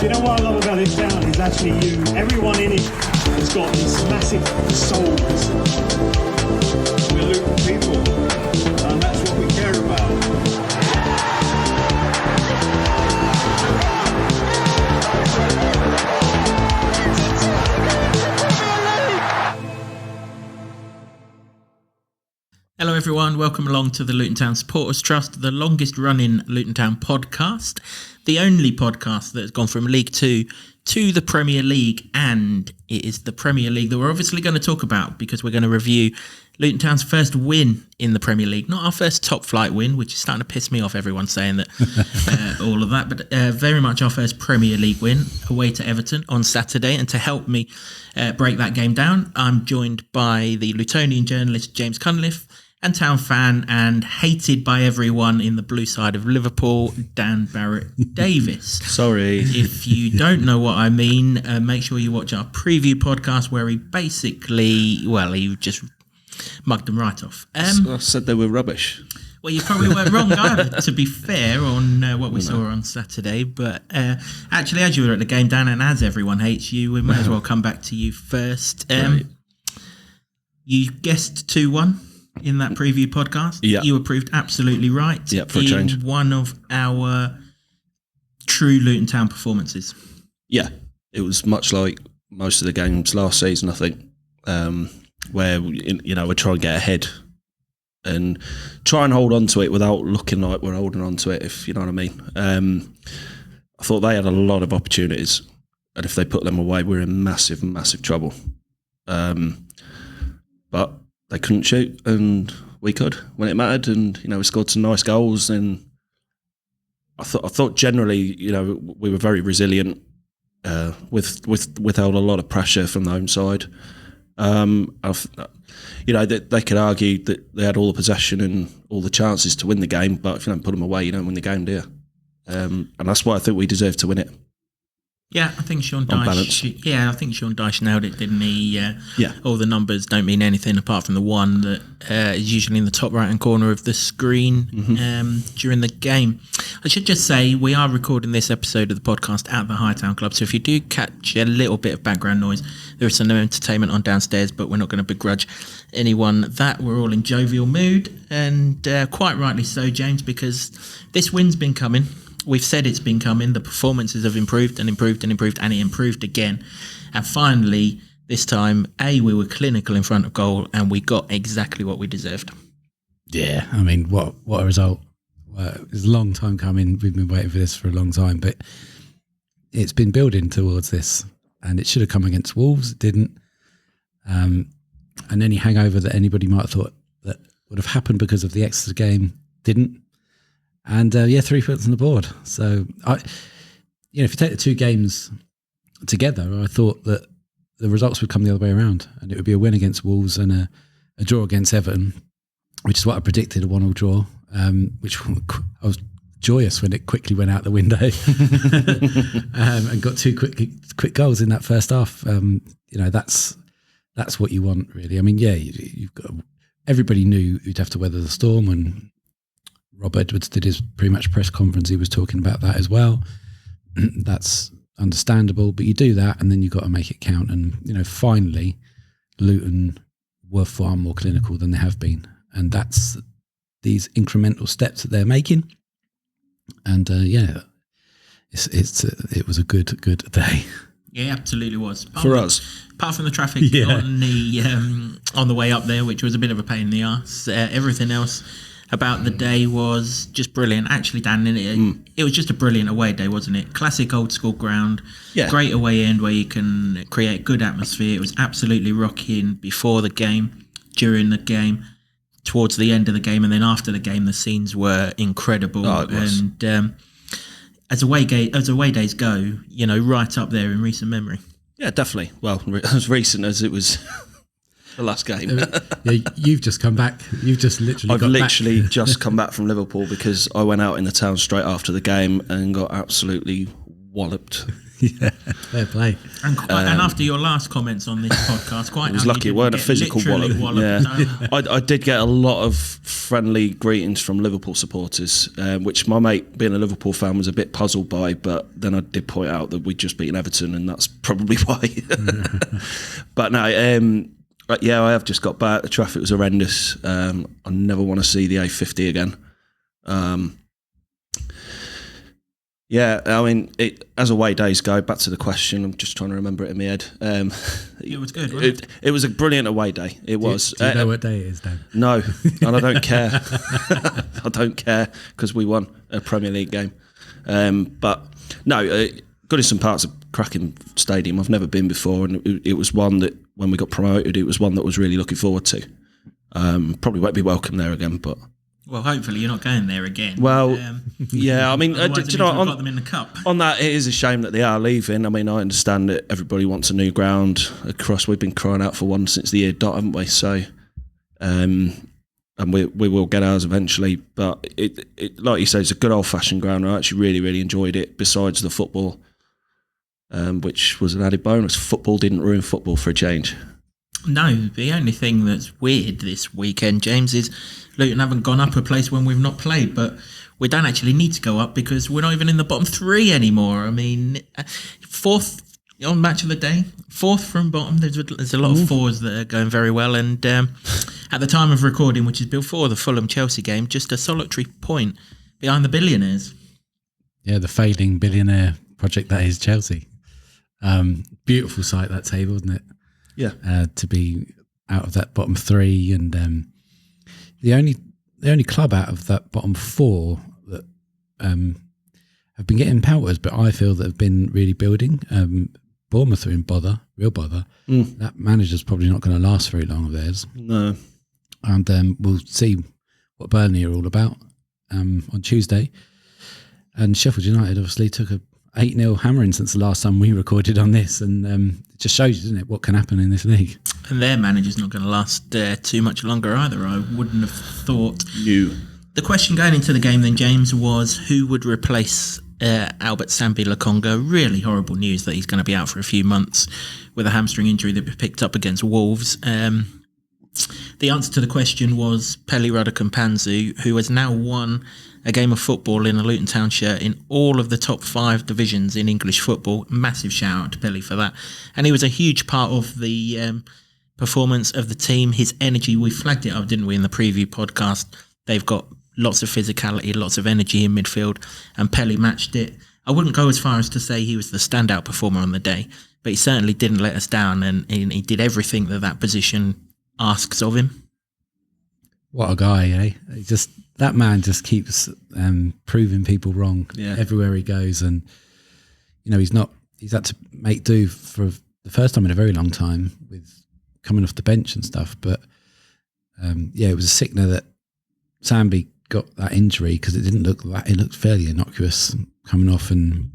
You know what I love about this town is actually you. Everyone in it has got these massive souls. We're Luton people, and that's what we care about. Hello everyone, welcome along to the Luton Town Supporters Trust, the longest running Luton Town podcast, the only podcast that has gone from League 2 to the Premier League, and it is the Premier League that we're obviously going to talk about because we're going to review Luton Town's first win in the Premier League. Not our first top flight win, which is starting to piss me off, everyone saying that, all of that, but very much our first Premier League win away to Everton on Saturday. And to help me break that game down, I'm joined by the Lutonian journalist James Cunliffe, and town fan and hated by everyone in the blue side of Liverpool, Dan Barrett-Davis. Sorry. If you don't know what I mean, make sure you watch our preview podcast where he basically, he just mugged them right off. I said they were rubbish. Well, you probably weren't wrong either, to be fair, on what we saw on Saturday. But actually, as you were at the game, Dan, and as everyone hates you, we might as well come back to you first. Right. You guessed 2-1. In that preview podcast, you were proved absolutely right. Yeah, for a change. One of our true Luton Town performances. Yeah, it was much like most of the games last season, I think, where we try and get ahead and try and hold on to it without looking like we're holding on to it, if you know what I mean. I thought they had a lot of opportunities, and if they put them away, we're in massive, massive trouble. But they couldn't shoot, and we could when it mattered, and we scored some nice goals. And I thought generally, we were very resilient, withheld a lot of pressure from the home side. They could argue that they had all the possession and all the chances to win the game, but if you don't put them away, you don't win the game, do you? And that's why I think we deserve to win it. Yeah, I think Sean Dyche. Yeah, I think Sean Dyche nailed it, didn't he? All the numbers don't mean anything apart from the one that is usually in the top right-hand corner of the screen during the game. I should just say we are recording this episode of the podcast at the Hightown Club, so if you do catch a little bit of background noise, there is some entertainment on downstairs, but we're not going to begrudge anyone that. We're all in jovial mood, and quite rightly so, James, because this win's been coming. We've said it's been coming. The performances have improved and improved and improved, and it improved again. And finally, this time, we were clinical in front of goal, and we got exactly what we deserved. Yeah, I mean, what a result. It's a long time coming. We've been waiting for this for a long time, but it's been building towards this, and it should have come against Wolves. It didn't. And any hangover that anybody might have thought that would have happened because of the Exeter game didn't. And 3 points on the board. So, if you take the two games together, I thought that the results would come the other way around, and it would be a win against Wolves and a draw against Everton, which is what I predicted, a 1-1 draw, which I was joyous when it quickly went out the window and got two quick goals in that first half. That's what you want, really. I mean, you've got everybody knew you'd have to weather the storm, and Rob Edwards did his pre-match press conference. He was talking about that as well. That's understandable, but you do that and then you've got to make it count. And, finally, Luton were far more clinical than they have been. And that's these incremental steps that they're making. And, it was a good day. Yeah, absolutely was. For us. Apart from the traffic on the way up there, which was a bit of a pain in the arse, everything else about the day was just brilliant. Actually, Dan, it was just a brilliant away day, wasn't it? Classic old school ground, great away end where you can create good atmosphere. It was absolutely rocking before the game, during the game, towards the end of the game, and then after the game, the scenes were incredible. Oh, it was. And as away days go, right up there in recent memory. Yeah, definitely. Well, as recent as it was the last game. You've just come back. You've just literally just come back from Liverpool because I went out in the town straight after the game and got absolutely walloped Yeah, fair play. And after your last comments on this podcast, quite I was lucky it weren't a physical wallop. Yeah. I did get a lot of friendly greetings from Liverpool supporters, which my mate, being a Liverpool fan, was a bit puzzled by, but then I did point out that we'd just beaten Everton, and that's probably why. But no, yeah, I have just got back. The traffic was horrendous. I never want to see the A50 again. Yeah, I mean, as away days go, back to the question, I'm just trying to remember it in my head. It was good, wasn't it was a brilliant away day. It was. Do you know what day it is, Dan? No, and I don't care. I don't care because we won a Premier League game. But no, Goodison Park's a cracking stadium. I've never been before, and it was one that, when we got promoted, it was one that I was really looking forward to. Probably won't be welcome there again, but... Well, hopefully you're not going there again. Well, yeah, I mean, do you know, got them in the cup. On that, it is a shame that they are leaving. I mean, I understand that everybody wants a new ground across. We've been crying out for one since the year dot, haven't we? So, and we will get ours eventually. But it like you say, it's a good old fashioned ground. I actually really, really enjoyed it. Besides the football, which was an added bonus. Football didn't ruin football for a change. No, the only thing that's weird this weekend, James, is Luton haven't gone up a place when we've not played, but we don't actually need to go up because we're not even in the bottom three anymore. I mean, fourth on match of the day, fourth from bottom. There's a lot of fours that are going very well, and at the time of recording, which is before the Fulham-Chelsea game, just a solitary point behind the billionaires. Yeah, the failing billionaire project that is Chelsea. Beautiful sight, that table, isn't it? Yeah, to be out of that bottom three, and the only club out of that bottom four that have been getting pelters, but I feel that have been really building. Bournemouth are in real bother. That manager's probably not going to last very long of theirs. No, and we'll see what Burnley are all about on Tuesday. And Sheffield United obviously took a 8-0 hammering since the last time we recorded on this, and it just shows you, doesn't it, what can happen in this league. And their manager's not going to last too much longer either, I wouldn't have thought. No. The question going into the game then, James, was who would replace Albert Sambi Lokonga. Really horrible news that he's going to be out for a few months with a hamstring injury that we picked up against Wolves. The answer to the question was Pelly Radakampanzu, who has now won a game of football in a Luton Town shirt in all of the top 5 divisions in English football. Massive shout out to Pelly for that. And he was a huge part of the performance of the team. His energy, we flagged it up, didn't we, in the preview podcast? They've got lots of physicality, lots of energy in midfield, and Pelly matched it. I wouldn't go as far as to say he was the standout performer on the day, but he certainly didn't let us down, and he did everything that position asks of him. What a guy, eh? That man just keeps proving people wrong everywhere he goes, and he's had to make do for the first time in a very long time with coming off the bench and stuff. But it was a sickener that Sambi got that injury, because it looked fairly innocuous coming off, and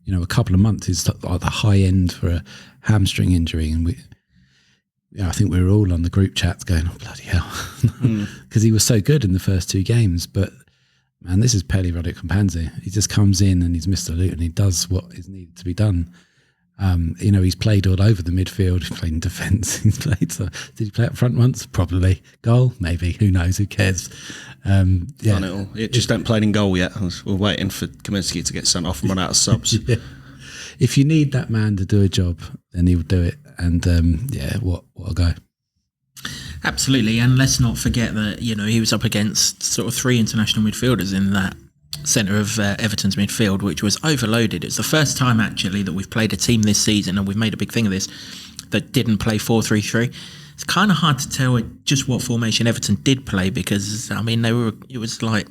a couple of months is like the high end for a hamstring injury, and I think we were all on the group chats going, oh, bloody hell, because he was so good in the first 2 games. But man, this is Pelly Radakampanzu. He just comes in and he's Mr. Luton. He does what is needed to be done. He's played all over the midfield. He's played in defence. Did he play up front once? Probably. Goal? Maybe. Who knows? Who cares? Done it all. It just ain't played in goal yet. We're waiting for Kaminsky to get sent off and run out of subs. Yeah. If you need that man to do a job, then he'll do it. And what a guy. Absolutely. And let's not forget that, he was up against sort of 3 international midfielders in that centre of Everton's midfield, which was overloaded. It's the first time actually that we've played a team this season, and we've made a big thing of this, that didn't play 4-3-3. It's kind of hard to tell just what formation Everton did play, because it was like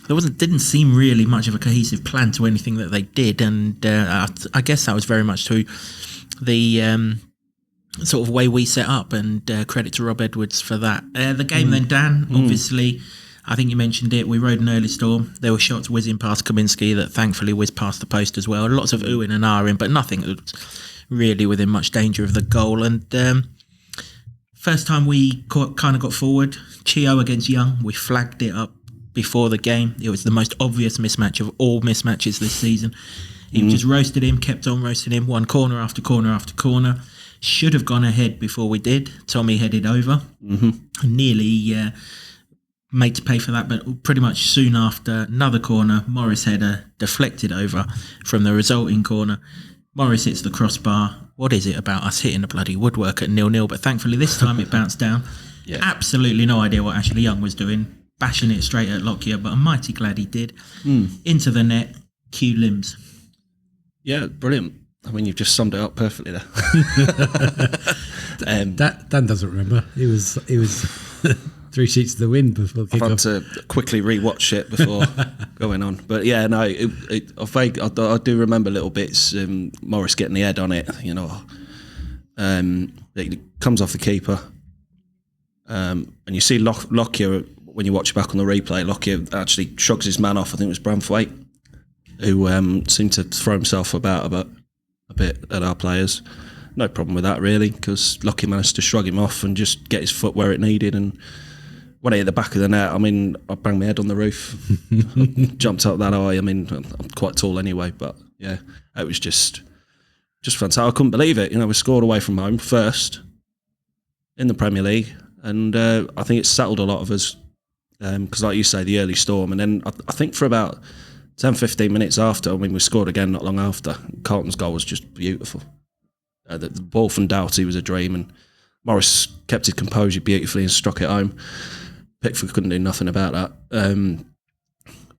didn't seem really much of a cohesive plan to anything that they did, and I guess that was very much to the sort of way we set up, and credit to Rob Edwards for that. The game then, Dan, obviously, I think you mentioned it, we rode an early storm. There were shots whizzing past Kaminsky that thankfully whizzed past the post as well. Lots of oohing and ahhing, but nothing that was really within much danger of the goal. And first time we kind of got forward, Chio against Young, we flagged it up before the game. It was the most obvious mismatch of all mismatches this season. He just roasted him, kept on roasting him, one corner after corner after corner. Should have gone ahead before we did. Tommy headed over, nearly made to pay for that, but pretty much soon after, another corner, Morris header deflected over from the resulting corner. Morris hits the crossbar. What is it about us hitting the bloody woodwork at 0-0? But thankfully this time it bounced down. Yeah. Absolutely no idea what Ashley Young was doing, bashing it straight at Lockyer, but I'm mighty glad he did. Into the net, cue limbs. Yeah, brilliant. I mean, you've just summed it up perfectly there. Dan doesn't remember. He was 3 sheets to the wind before I've had kick-off. to quickly rewatch it before going on. But yeah, no, I do remember little bits. Morris getting the head on it, you know. It comes off the keeper. And you see Lockyer, when you watch it back on the replay, Lockyer actually shrugs his man off. I think it was Branthwaite, who seemed to throw himself about a bit at our players. No problem with that, really, because Lockyer managed to shrug him off and just get his foot where it needed. And when I hit the back of the net, I mean, I banged my head on the roof, jumped up that high. I mean, I'm quite tall anyway, but yeah, it was just fantastic. I couldn't believe it. You know, we scored away from home first in the Premier League, and I think it settled a lot of us because, like you say, the early storm, and then I think for about 10-15 minutes after, I mean, we scored again not long after. Carlton's goal was just beautiful. The ball from Doughty was a dream, and Morris kept his composure beautifully and struck it home. Pickford couldn't do nothing about that.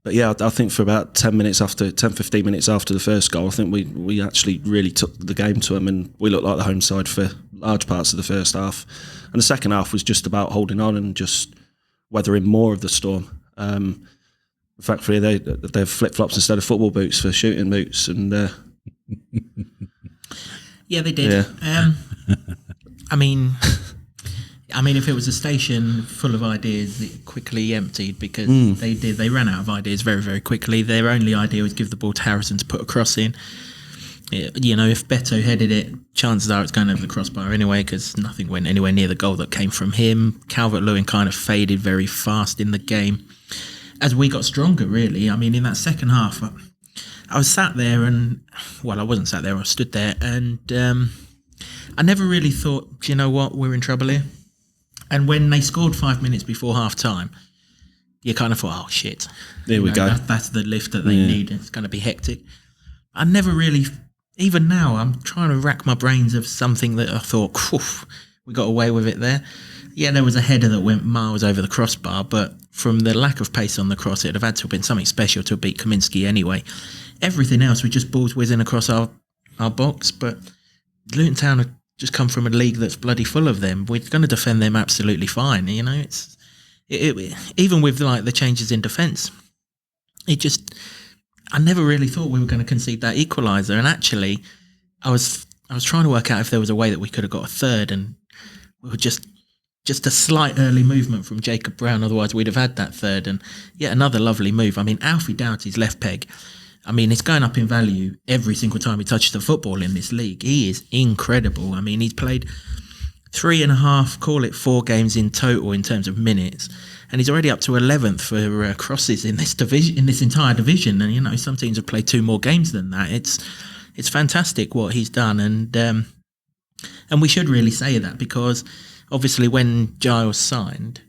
But yeah, I think for about 10-15 minutes after the first goal, I think we actually really took the game to them, and we looked like the home side for large parts of the first half. And the second half was just about holding on and just weathering more of the storm. Thankfully, they've flip-flops instead of football boots for shooting boots, and yeah, they did. Yeah. I mean, if it was a station full of ideas, it quickly emptied because they ran out of ideas very, very quickly. Their only idea was give the ball to Harrison to put a cross in. You know, if Beto headed it, chances are it's going over the crossbar anyway because nothing went anywhere near the goal that came from him. Calvert-Lewin kind of faded very fast in the game as we got stronger, really. I mean, in that second half, I was sat there and, well, I wasn't sat there, I stood there, and I never really thought, do you know what, we're in trouble here. And when they scored 5 minutes before half-time, you kind of thought, oh, shit. There we go. That's the lift that they need. It's going to be hectic. I never really, even now, I'm trying to rack my brains of something that I thought, we got away with it there. Yeah, there was a header that went miles over the crossbar, but from the lack of pace on the cross, it'd have had to have been something special to beat Kaminsky anyway. Everything else was just balls whizzing across our box, but Luton Town have just come from a league that's bloody full of them. We're going to defend them absolutely fine. You know, even with like the changes in defence, I never really thought we were going to concede that equaliser. And actually, I was trying to work out if there was a way that we could have got a third, and we were just a slight early movement from Jacob Brown. Otherwise, we'd have had that third. And yet another lovely move. I mean, Alfie Doughty's left peg, I mean, it's going up in value every single time he touches the football in this league. He is incredible. I mean, he's played 3.5, call it 4 games in total in terms of minutes, and he's already up to 11th for crosses in this division, in this entire division. And you know, some teams have played 2 more games than that. It's fantastic what he's done, and we should really say that because obviously when Giles signed,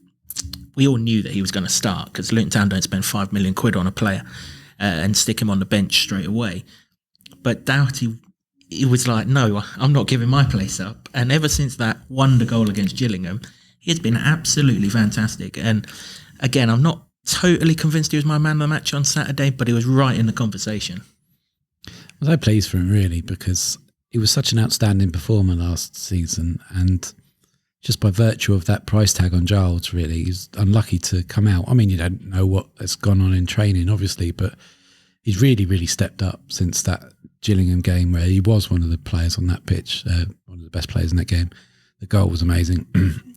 we all knew that he was going to start because Luton Town don't spend £5 million on a player. And stick him on the bench straight away. But Doughty, he was like, no, I'm not giving my place up. And ever since that wonder goal against Gillingham, he has been absolutely fantastic. And again, I'm not totally convinced he was my man of the match on Saturday, but he was right in the conversation. I was so pleased for him, really, because he was such an outstanding performer last season, and just by virtue of that price tag on Giles, really, he's unlucky to come out. I mean, you don't know what has gone on in training, obviously, but he's really, really stepped up since that Gillingham game where he was one of the players on that pitch, one of the best players in that game. The goal was amazing.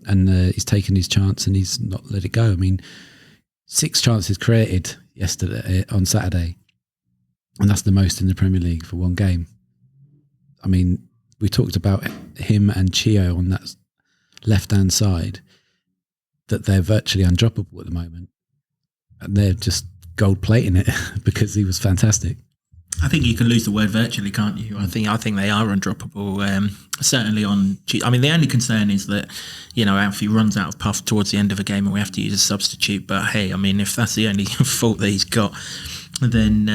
And he's taken his chance and he's not let it go. I mean, 6 chances created on Saturday, and that's the most in the Premier League for one game. I mean, we talked about him and Chio on that left-hand side, that they're virtually undroppable at the moment, and they're just gold plating it because he was fantastic. I think you can lose the word virtually, can't you? I think they are undroppable. Certainly on. I mean, the only concern is that Alfie runs out of puff towards the end of a game, and we have to use a substitute. But hey, I mean, if that's the only fault that he's got, then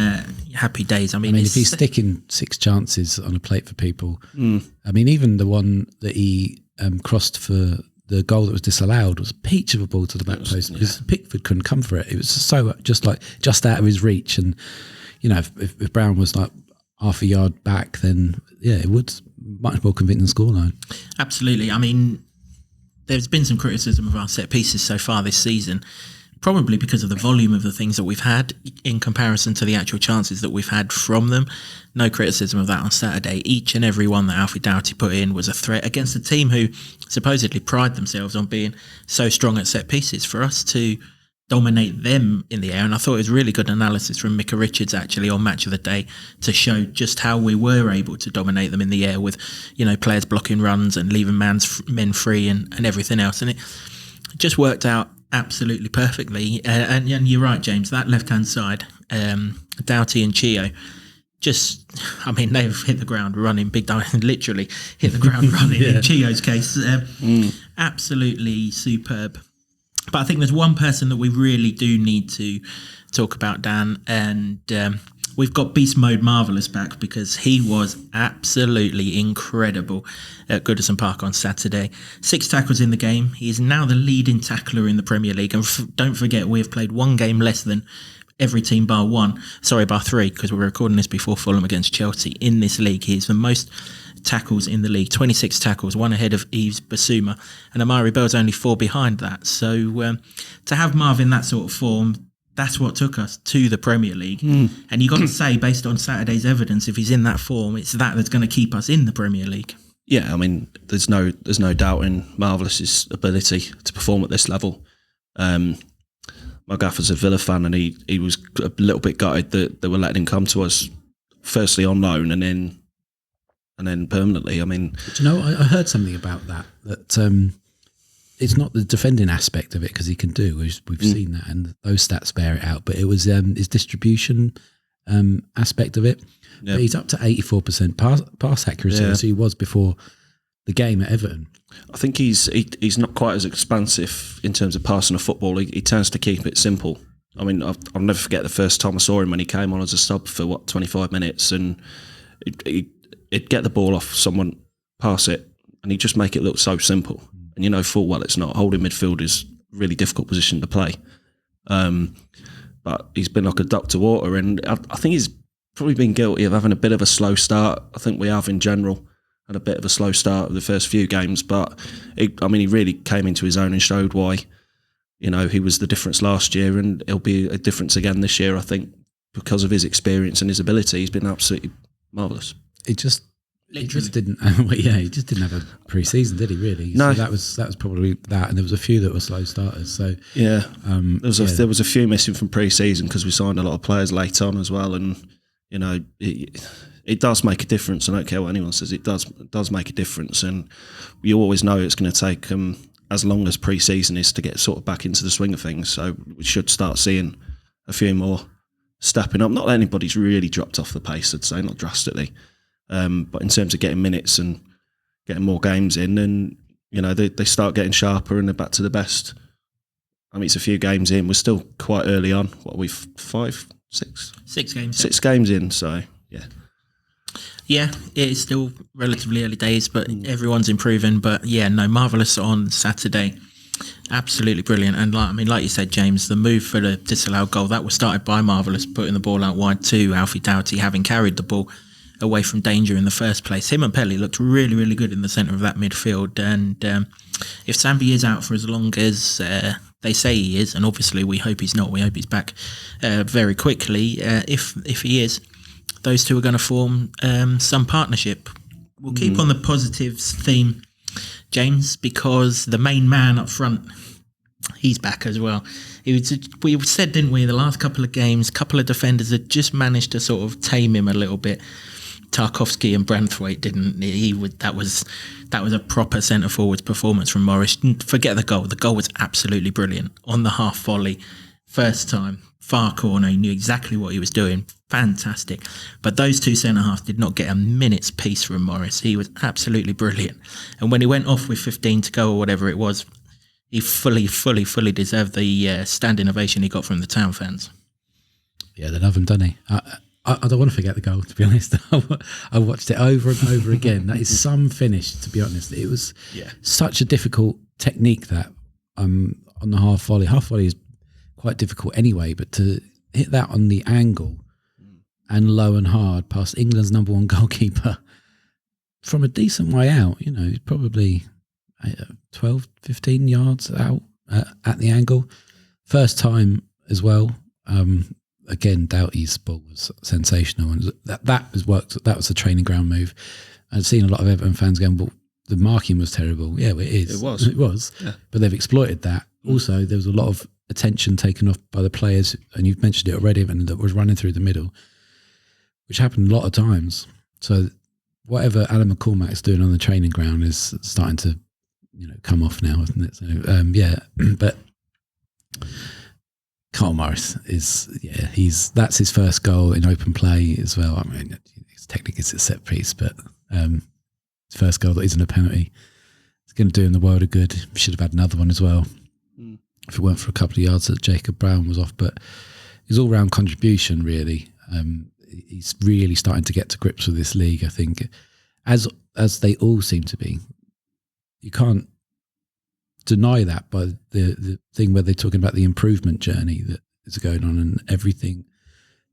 happy days. I mean, if he's sticking 6 chances on a plate for people, I mean, even the one that he crossed for the goal that was disallowed was a peach of a ball to the back post because Pickford couldn't come for it. It was so just out of his reach, and if Brown was like half a yard back, then it would much more convincing scoreline. Absolutely. I mean, there's been some criticism of our set pieces so far this season, probably because of the volume of the things that we've had in comparison to the actual chances that we've had from them. No criticism of that on Saturday. Each and every one that Alfie Doughty put in was a threat against a team who supposedly pride themselves on being so strong at set pieces. For us to dominate them in the air, and I thought it was really good analysis from Micah Richards actually on Match of the Day to show just how we were able to dominate them in the air with players blocking runs and leaving men free and everything else, and it just worked out absolutely perfectly. And you're right, James, that left hand side, Doughty and Chio, they've hit the ground running big time, literally hit the ground running in Chio's case. Absolutely superb. But I think there's one person that we really do need to talk about, Dan, and we've got Beast Mode Marvellous back because he was absolutely incredible at Goodison Park on Saturday. 6 tackles in the game. He is now the leading tackler in the Premier League. And don't forget, we have played 1 game less than every team bar 3, because we're recording this before Fulham against Chelsea. In this league, he is the most tackles in the league, 26 tackles, 1 ahead of Yves Bissouma, and Amari Bell's only 4 behind that. So to have Marv in that sort of form, that's what took us to the Premier League. And you got to say, based on Saturday's evidence, if he's in that form, it's that's going to keep us in the Premier League. Yeah, I mean, there's no doubt in Marvellous's ability to perform at this level. My gaffer's a Villa fan, and he was a little bit gutted that they were letting him come to us, firstly on loan and then permanently. I mean, I heard something about that it's not the defending aspect of it, because he can do. We've seen that, and those stats bear it out. But it was his distribution aspect of it. Yep. But he's up to 84% pass accuracy, as he was before the game at Everton. I think he's not quite as expansive in terms of passing a football. He tends to keep it simple. I mean, I'll never forget the first time I saw him when he came on as a sub for 25 minutes, and he'd get the ball off someone, pass it, and he'd just make it look so simple. And full well it's not. Holding midfield is a really difficult position to play. But he's been like a duck to water, and I think he's probably been guilty of having a bit of a slow start. I think we have in general had a bit of a slow start of the first few games, but he really came into his own and showed why he was the difference last year, and he'll be a difference again this year, I think, because of his experience and his ability. He's been absolutely marvellous. He just didn't have a pre-season, did he? Really? No, so that was probably that, and there was a few that were slow starters. So yeah, there was a few missing from pre-season because we signed a lot of players late on as well, and it does make a difference. I don't care what anyone says; it does make a difference, and you always know it's going to take as long as pre-season is to get sort of back into the swing of things. So we should start seeing a few more stepping up. Not that anybody's really dropped off the pace, I'd say, not drastically. But in terms of getting minutes and getting more games in, and they start getting sharper and they're back to the best. I mean, it's a few games in. We're still quite early on. What are we, 5, 6? 6 games. 6 games in. So yeah. Yeah, it is still relatively early days, but everyone's improving. But yeah, no, marvellous on Saturday. Absolutely brilliant. And like you said, James, the move for the disallowed goal, that was started by Marvellous putting the ball out wide to Alfie Doughty, having carried the ball away from danger in the first place. Him and Pelly looked really, really good in the centre of that midfield. And if Sambi is out for as long as they say he is, and obviously we hope he's not, we hope he's back very quickly. If he is, those two are going to form some partnership. We'll keep on the positives theme, James, because the main man up front, he's back as well. We said, didn't we, the last couple of games, couple of defenders had just managed to sort of tame him a little bit. Tarkowski and Branthwaite didn't. That was a proper centre forwards performance from Morris. Forget the goal. The goal was absolutely brilliant on the half volley. First time, far corner, he knew exactly what he was doing. Fantastic. But those two centre-halves did not get a minute's peace from Morris. He was absolutely brilliant. And when he went off with 15 to go or whatever it was, he fully deserved the standing ovation he got from the Town fans. Yeah, they love him, don't they? I don't want to forget the goal, to be honest. I watched it over and over again. That is some finish, to be honest. It was such a difficult technique that on the half volley. Half volley is quite difficult anyway, but to hit that on the angle and low and hard past England's number one goalkeeper from a decent way out, probably 12, 15 yards out at the angle. First time as well. Again, Doughty's ball was sensational, and that was a training ground move. I'd seen a lot of Everton fans going, "Well, the marking was terrible." Yeah, well, it is. It was. Yeah. But they've exploited that. Also, there was a lot of attention taken off by the players, and you've mentioned it already, and that was running through the middle, which happened a lot of times. So whatever Alan McCormack's doing on the training ground is starting to, come off now, isn't it? So but Carl Morris that's his first goal in open play as well. I mean, technically it's a set piece, but his first goal that isn't a penalty. It's going to do him the world of good. Should have had another one as well. If it weren't for a couple of yards that Jacob Brown was off, but his all-round contribution really. He's really starting to get to grips with this league, I think, as they all seem to be. You can't deny that by the thing where they're talking about the improvement journey that is going on, and everything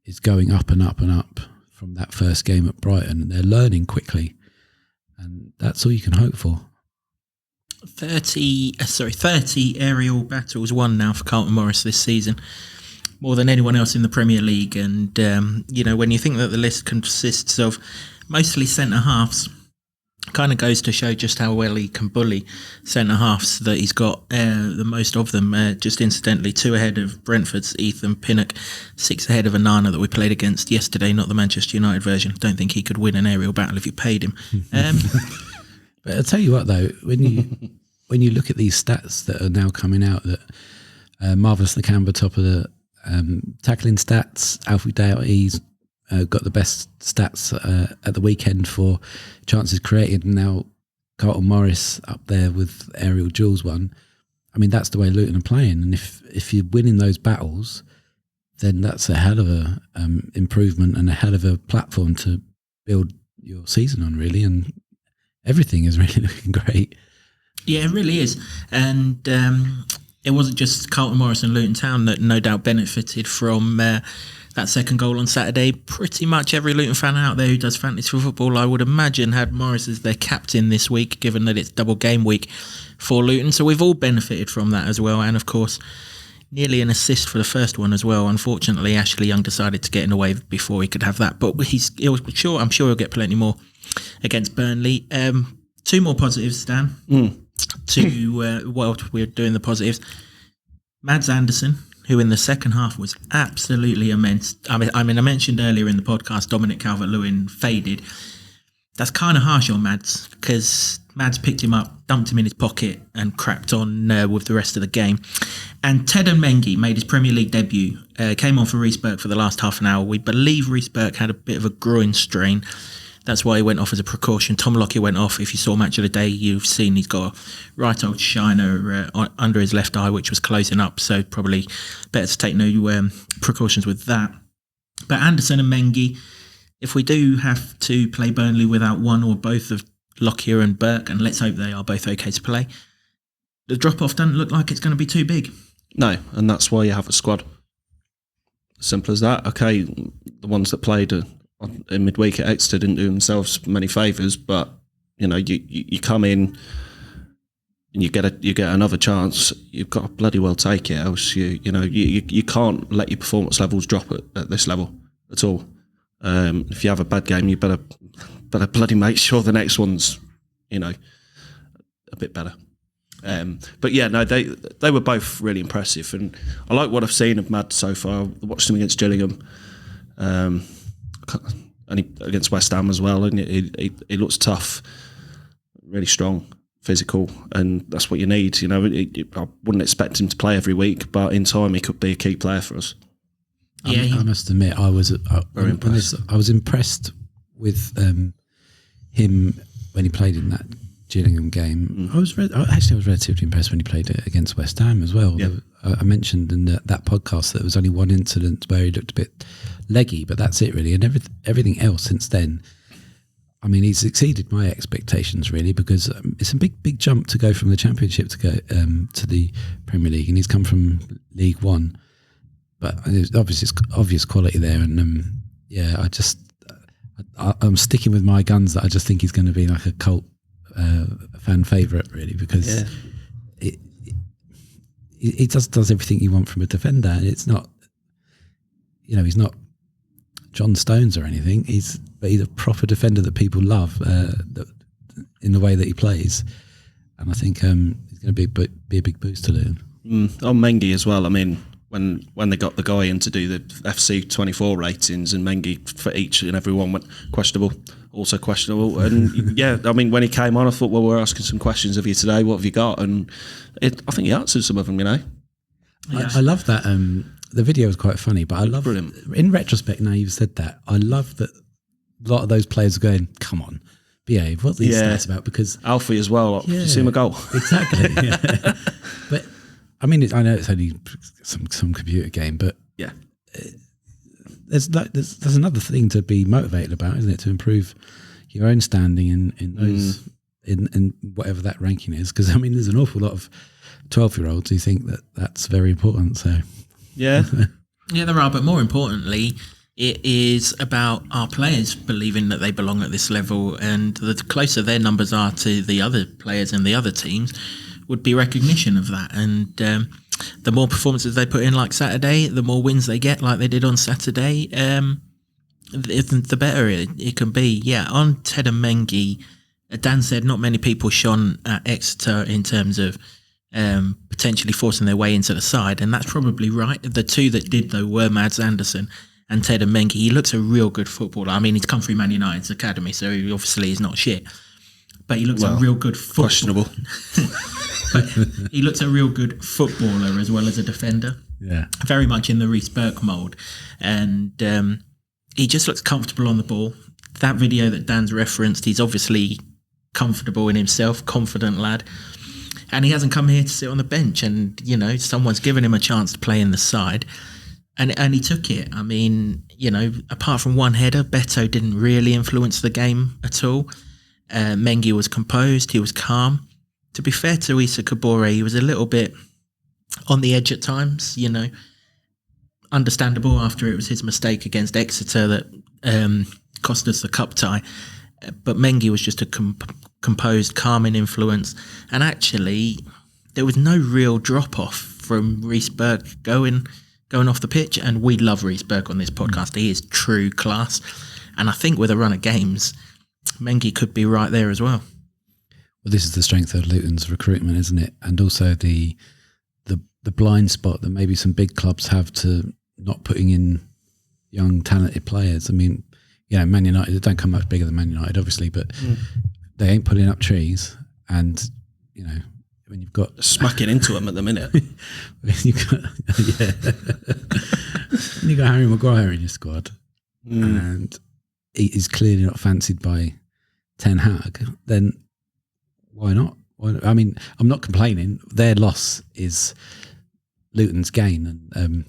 is going up and up and up from that first game at Brighton, and they're learning quickly, and that's all you can hope for. 30 aerial battles won now for Carlton Morris this season, more than anyone else in the Premier League. And when you think that the list consists of mostly centre-halves, kind of goes to show just how well he can bully centre-halves, that he's got the most of them. Just incidentally, 2 ahead of Brentford's Ethan Pinnock, 6 ahead of Onana that we played against yesterday, not the Manchester United version. Don't think he could win an aerial battle if you paid him. But I'll tell you what, though, when you look at these stats that are now coming out, that Marvellous Nakamba top of the tackling stats, Alfie Doughty's got the best stats at the weekend for chances created, and now Carlton Morris up there with aerial duels one. I mean, that's the way Luton are playing, and if you're winning those battles, then that's a hell of a improvement and a hell of a platform to build your season on, really, and everything is really looking great. Yeah, it really is. And it wasn't just Carlton Morris and Luton Town that no doubt benefited from that second goal on Saturday. Pretty much every Luton fan out there who does fantasy football, I would imagine, had Morris as their captain this week, given that it's double game week for Luton. So we've all benefited from that as well. And of course, nearly an assist for the first one as well. Unfortunately, Ashley Young decided to get in the way before he could have that. But I'm sure he'll get plenty more against Burnley. 2 more positives, Dan. While we're doing the positives, Mads Anderson, who in the second half was absolutely immense. I mentioned earlier in the podcast Dominic Calvert-Lewin faded. That's kind of harsh on Mads, because Mads picked him up, dumped him in his pocket, and cracked on with the rest of the game. And Teden Mengi made his Premier League debut, came on for Reece Burke for the last half an hour. We believe Reece Burke had a bit of a groin strain. That's why he went off as a precaution. Tom Lockyer went off. If you saw Match of the Day, you've seen he's got a right old shiner under his left eye, which was closing up. So probably better to take no precautions with that. But Anderson and Mengi, if we do have to play Burnley without one or both of Lockyer and Burke, and let's hope they are both okay to play, the drop-off doesn't look like it's going to be too big. No, and that's why you have a squad. Simple as that. Okay, the ones that played in midweek at Exeter didn't do themselves many favours, but you come in and you get another chance. You've got to bloody well take it, else you can't let your performance levels drop at this level at all. If you have a bad game, you better bloody make sure the next one's a bit better. But yeah, no, they were both really impressive, and I like what I've seen of Mad so far. I watched him against Gillingham. And against West Ham as well, and he looks tough, really strong. physical, and that's what you need. You know, I wouldn't expect him to play every week, but in time he could be a key player for us. Yeah, I must admit, I was impressed with him when he played in that Gillingham game. I was relatively impressed when he played against West Ham as well. Yeah. I mentioned in that podcast that there was only one incident where he looked a bit leggy, but that's it really. And everything else since then, I mean, he's exceeded my expectations really, because it's a big jump to go from the Championship to go to the Premier League, and he's come from League One. But it's obvious quality there, and I'm sticking with my guns that I just think he's going to be like a cult fan favourite, really, because he does everything you want from a defender, and it's not, he's not John Stones or anything. He's a proper defender that people love in the way that he plays, and I think he's going to be a big boost to Luton. On Mengi as well. I mean, when they got the guy in to do the FC 24 ratings, and Mengi for each and every one went questionable, also questionable. And yeah, I mean, when he came on, I thought, well, we're asking some questions of you today. What have you got? And I think he answered some of them, I love that. The video was quite funny, but I love, brilliant. In retrospect, now you've said that, I love that a lot of those players are going, come on, behave. What are these stats about? Because Alfie as well. Did you see him a goal? Exactly. Yeah. But I mean, I know it's only some computer game, but yeah, there's another thing to be motivated about, isn't it? To improve your own standing in those in whatever that ranking is. Because I mean, there's an awful lot of 12-year-olds who think that that's very important. So yeah, there are. But more importantly, it is about our players believing that they belong at this level, and the closer their numbers are to the other players and the other teams, would be recognition of that. And the more performances they put in, like Saturday, the more wins they get, like they did on Saturday, the better it can be. Yeah, on Ted and Mengi, Dan said not many people shone at Exeter in terms of potentially forcing their way into the side, and that's probably right. The two that did, though, were Mads Andersen and Ted and Mengi. He looks a real good footballer. I mean, he's come through Man United's academy, so obviously he's not shit. But he looks a real good footballer. Questionable. But he looks a real good footballer as well as a defender. Yeah, very much in the Reece Burke mould, and he just looks comfortable on the ball. That video that Dan's referenced, he's obviously comfortable in himself, confident lad, and he hasn't come here to sit on the bench. And someone's given him a chance to play in the side, and he took it. I mean, apart from one header, Beto didn't really influence the game at all. Mengi was composed, he was calm. To be fair to Issa Kabore, he was a little bit on the edge at times, understandable after it was his mistake against Exeter that cost us the cup tie. But Mengi was just a composed, calming influence. And actually, there was no real drop-off from Reece Burke going off the pitch. And we love Reece Burke on this podcast. He is true class. And I think with a run of games, Mengi could be right there as well. Well, this is the strength of Luton's recruitment, isn't it? And also the blind spot that maybe some big clubs have to not putting in young, talented players. I mean, Man United, they don't come much bigger than Man United, obviously, but they ain't pulling up trees. And, when you've got... smacking into them at the minute. You've got Harry Maguire in your squad, and he's clearly not fancied by Ten Hag, then why not? I mean, I'm not complaining. Their loss is Luton's gain, and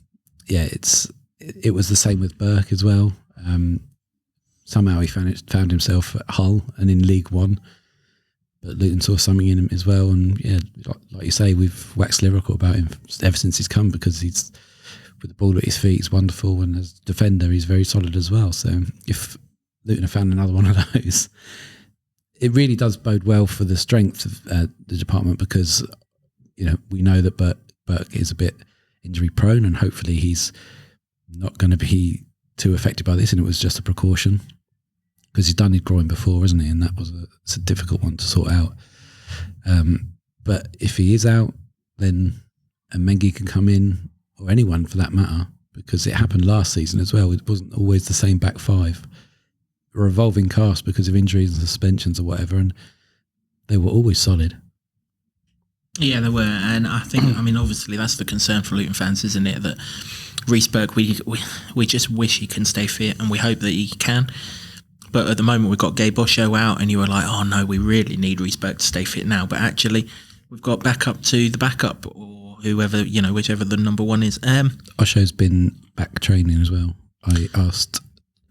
it was the same with Burke as well. Somehow he found himself at Hull and in League One, but Luton saw something in him as well. And like you say, we've waxed lyrical about him ever since he's come, because he's, with the ball at his feet, he's wonderful, and as a defender, he's very solid as well. So if Luton have found another one of those, it really does bode well for the strength of the department, because we know that Burke is a bit injury prone, and hopefully he's not going to be too affected by this, and it was just a precaution, because he's done his groin before, hasn't he? And that was it's a difficult one to sort out. But if he is out, then Mengi can come in, or anyone for that matter, because it happened last season as well. It wasn't always the same back five. A revolving cast because of injuries and suspensions or whatever, and they were always solid. Yeah, they were, and I think, I mean, obviously that's the concern for Luton fans, isn't it? That Reece Burke, we just wish he can stay fit, and we hope that he can. But at the moment, we've got Gabe Osho out, and you were like, oh no, we really need Reece Burke to stay fit now. But actually, we've got backup to the backup, or whoever, whichever the number one is. Osho's been back training as well. I asked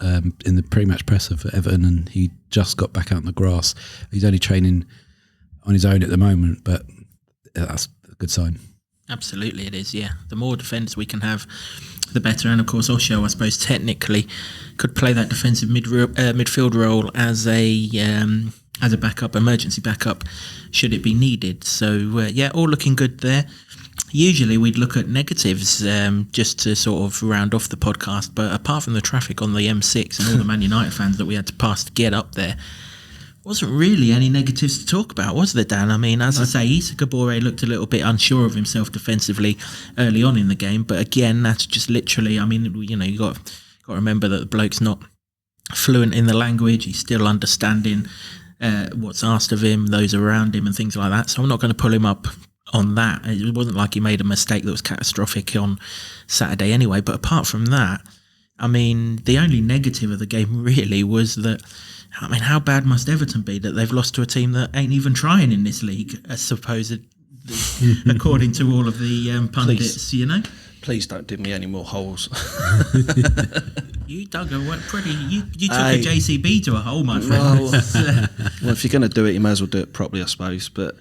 in the pre-match presser for Everton, and he just got back out on the grass. He's only training on his own at the moment, but that's a good sign. Absolutely, it is. Yeah, the more defenders we can have, the better. And of course, Osho, I suppose, technically could play that defensive midfield role as a backup, emergency backup, should it be needed. So yeah, all looking good there. Usually we'd look at negatives just to sort of round off the podcast, but apart from the traffic on the M6 and all the Man United fans that we had to pass to get up there, wasn't really any negatives to talk about, was there, Dan? I mean, as I say, Issa Kabore looked a little bit unsure of himself defensively early on in the game, but again, that's just literally, I mean, you got to remember that the bloke's not fluent in the language. He's still understanding what's asked of him, those around him and things like that, so I'm not going to pull him up on that. It wasn't like he made a mistake that was catastrophic on Saturday anyway, but apart from that, I mean, the only negative of the game really was that, I mean, how bad must Everton be that they've lost to a team that ain't even trying in this league, as supposed, according to all of the pundits, Please don't dig me any more holes. You dug a pretty. You took a JCB to a hole, my friend. Well, if you're going to do it, you may as well do it properly, I suppose. But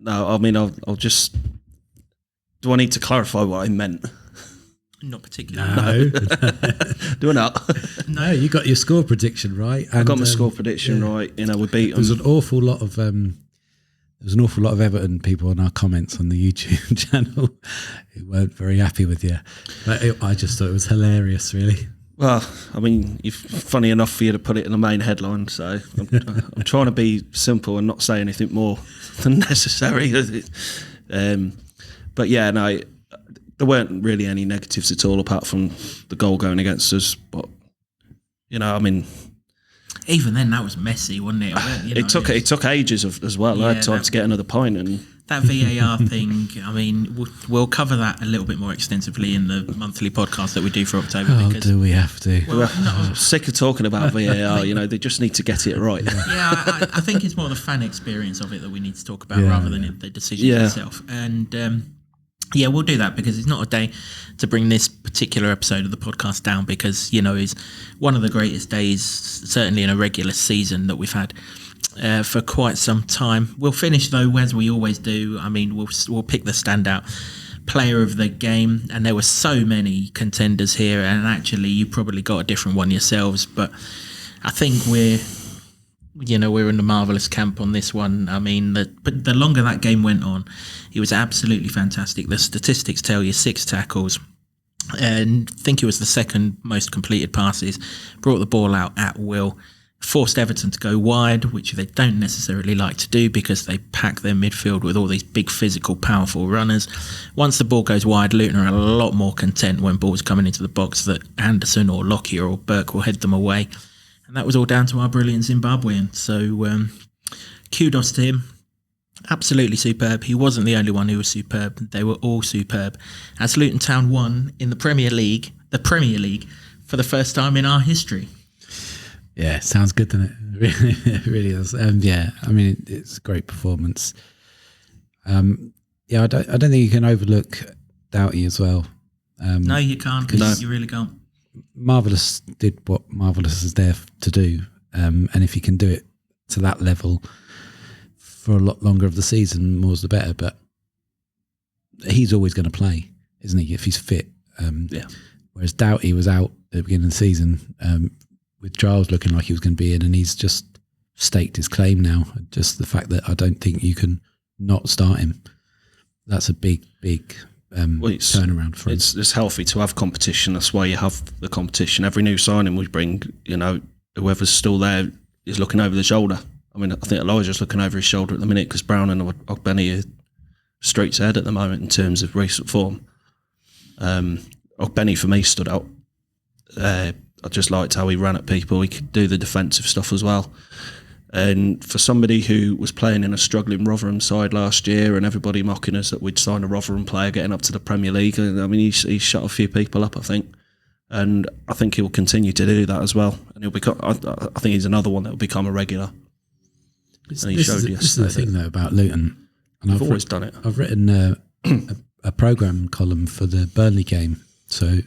no, I mean, I'll just. Do I need to clarify what I meant? Not particularly. No. Do I not? No, you got your score prediction right. I got my score prediction right. We beat them. There's an awful lot of Everton people in our comments on the YouTube channel who weren't very happy with you. But I just thought it was hilarious, really. Well, I mean, funny enough for you to put it in the main headline, so I'm trying to be simple and not say anything more than necessary. But yeah, no, there weren't really any negatives at all apart from the goal going against us. But I mean, even then that was messy, wasn't it? It took ages as well. Yeah, I had time to get another point, and that VAR thing. I mean, we'll cover that a little bit more extensively in the monthly podcast that we do for October. Oh, do we have to? Well, I'm sick of talking about VAR. They just need to get it right. Yeah, I think it's more the fan experience of it that we need to talk about rather than the decision itself. And yeah, we'll do that because it's not a day to bring this particular episode of the podcast down because, it's one of the greatest days, certainly in a regular season that we've had for quite some time. We'll finish, though, as we always do. I mean, we'll pick the standout player of the game, and there were so many contenders here, and actually you probably got a different one yourselves, but I think we're in the marvellous camp on this one. I mean, but the longer that game went on, he was absolutely fantastic. The statistics tell you 6 tackles, and I think it was the second most completed passes, brought the ball out at will, forced Everton to go wide, which they don't necessarily like to do because they pack their midfield with all these big physical, powerful runners. Once the ball goes wide, Luton are a lot more content when balls coming into the box that Anderson or Lockyer or Burke will head them away. And that was all down to our brilliant Zimbabwean. So kudos to him. Absolutely superb. He wasn't the only one who was superb. They were all superb. As Luton Town won in the Premier League, for the first time in our history. Yeah, sounds good, doesn't it? It really does. Yeah, I mean, it's a great performance. Yeah, I don't think you can overlook Doughty as well. No, you can't, because you really can't. Marvellous did what Marvellous is there to do, and if he can do it to that level for a lot longer of the season, more's the better. But he's always going to play, isn't he, if he's fit? Yeah. Whereas Doughty was out at the beginning of the season, with Giles looking like he was going to be in, and he's just staked his claim now. Just the fact that I don't think you can not start him. That's a big turnaround for him. It's healthy to have competition. That's why you have the competition. Every new signing we bring, whoever's still there is looking over the shoulder. I mean, I think Elijah's looking over his shoulder at the minute because Brown and Ogbeni are streets ahead at the moment in terms of recent form. Ogbeni for me stood out. I just liked how he ran at people. He could do the defensive stuff as well. And for somebody who was playing in a struggling Rotherham side last year, and everybody mocking us that we'd sign a Rotherham player getting up to the Premier League, I mean, he's shut a few people up, I think. And I think he'll continue to do that as well. And he'll become. I think he's another one that will become a regular. This is the thing though about Luton, and I've always done it. I've written a programme column for the Burnley game, so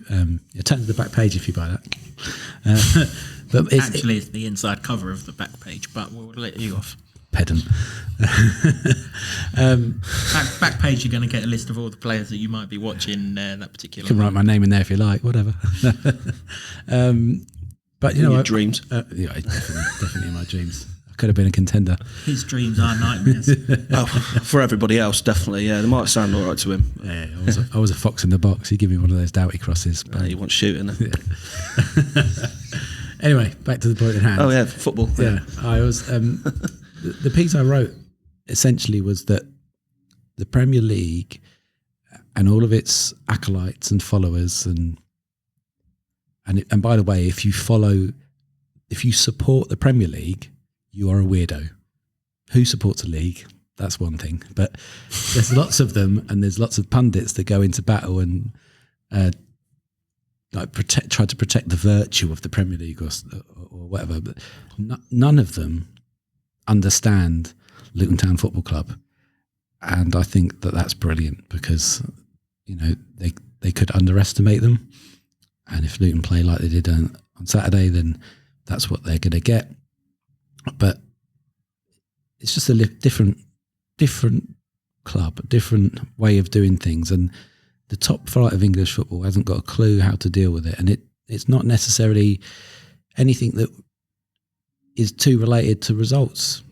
turn to the back page if you buy that. But it's the inside cover of the back page, but we'll let you off. Pedant. Back page, you're going to get a list of all the players that you might be watching that particular. You can write my name in there if you like, whatever. But you know, your dreams. Yeah, definitely in my dreams. I could have been a contender. His dreams are nightmares. For everybody else, definitely. Yeah, they might sound all right to him. Yeah, I was a fox in the box. He'd give me one of those Doughty crosses. He wants shooting. Yeah. Anyway, back to the point at hand. Oh yeah, football. Yeah, I was. The piece I wrote essentially was that the Premier League and all of its acolytes and followers and by the way, if you support the Premier League, you are a weirdo. Who supports a league? That's one thing. But there's lots of them, and there's lots of pundits that go into battle and try to protect the virtue of the Premier League or whatever. But none of them understand Luton Town Football Club, and I think that that's brilliant because they could underestimate them, and if Luton play like they did on Saturday, then that's what they're going to get. But it's just a different club, a different way of doing things, and the top flight of English football hasn't got a clue how to deal with it, and it's not necessarily anything that is too related to results.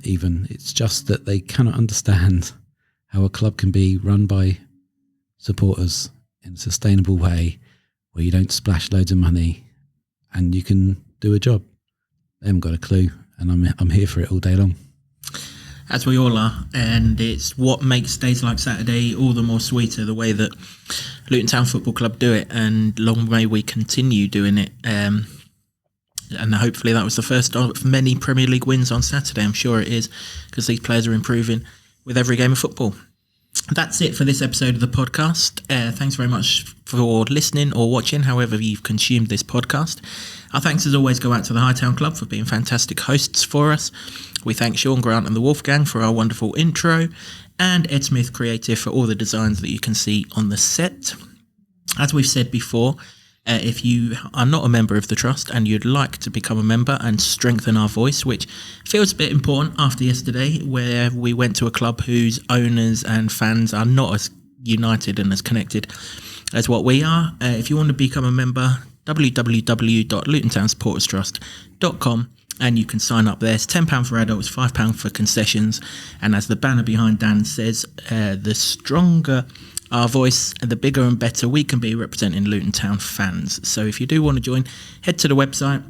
Even it's just that they cannot understand how a club can be run by supporters in a sustainable way, where you don't splash loads of money and you can do a job. They haven't got a clue, and I'm here for it all day long. As we all are, and it's what makes days like Saturday all the more sweeter, the way that Luton Town Football Club do it, and long may we continue doing it. And hopefully that was the first of many Premier League wins on Saturday. I'm sure it is, because these players are improving with every game of football. That's it for this episode of the podcast. Thanks very much for listening or watching, however you've consumed this podcast. Our thanks as always go out to the Hightown Club for being fantastic hosts for us. We thank Sean Grant and the Wolfgang for our wonderful intro, and Ed Smith Creative for all the designs that you can see on the set. As we've said before, if you are not a member of the Trust and you'd like to become a member and strengthen our voice, which feels a bit important after yesterday, where we went to a club whose owners and fans are not as united and as connected as what we are. If you want to become a member, www.lutontownsupporterstrust.com, and you can sign up there. It's £10 for adults, £5 for concessions, and as the banner behind Dan says, the stronger our voice, the bigger and better we can be representing Luton Town fans. So if you do want to join, head to the website.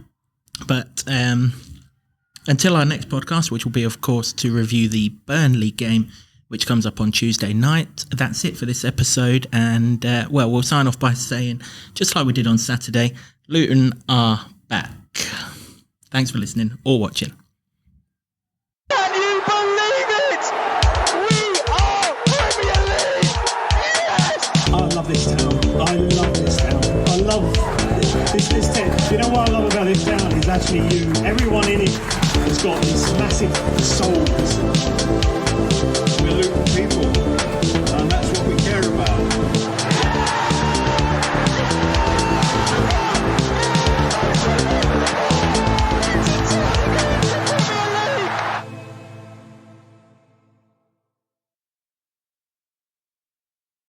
But until our next podcast, which will be, of course, to review the Burnley game, which comes up on Tuesday night, that's it for this episode. And, we'll sign off by saying, just like we did on Saturday, Luton are back. Thanks for listening or watching. Can you believe it? We are Premier League! Yes! I love this town. I love this town. I love this town. You know what I love about this town is actually you. Everyone in it has got these massive souls. We're Luton people.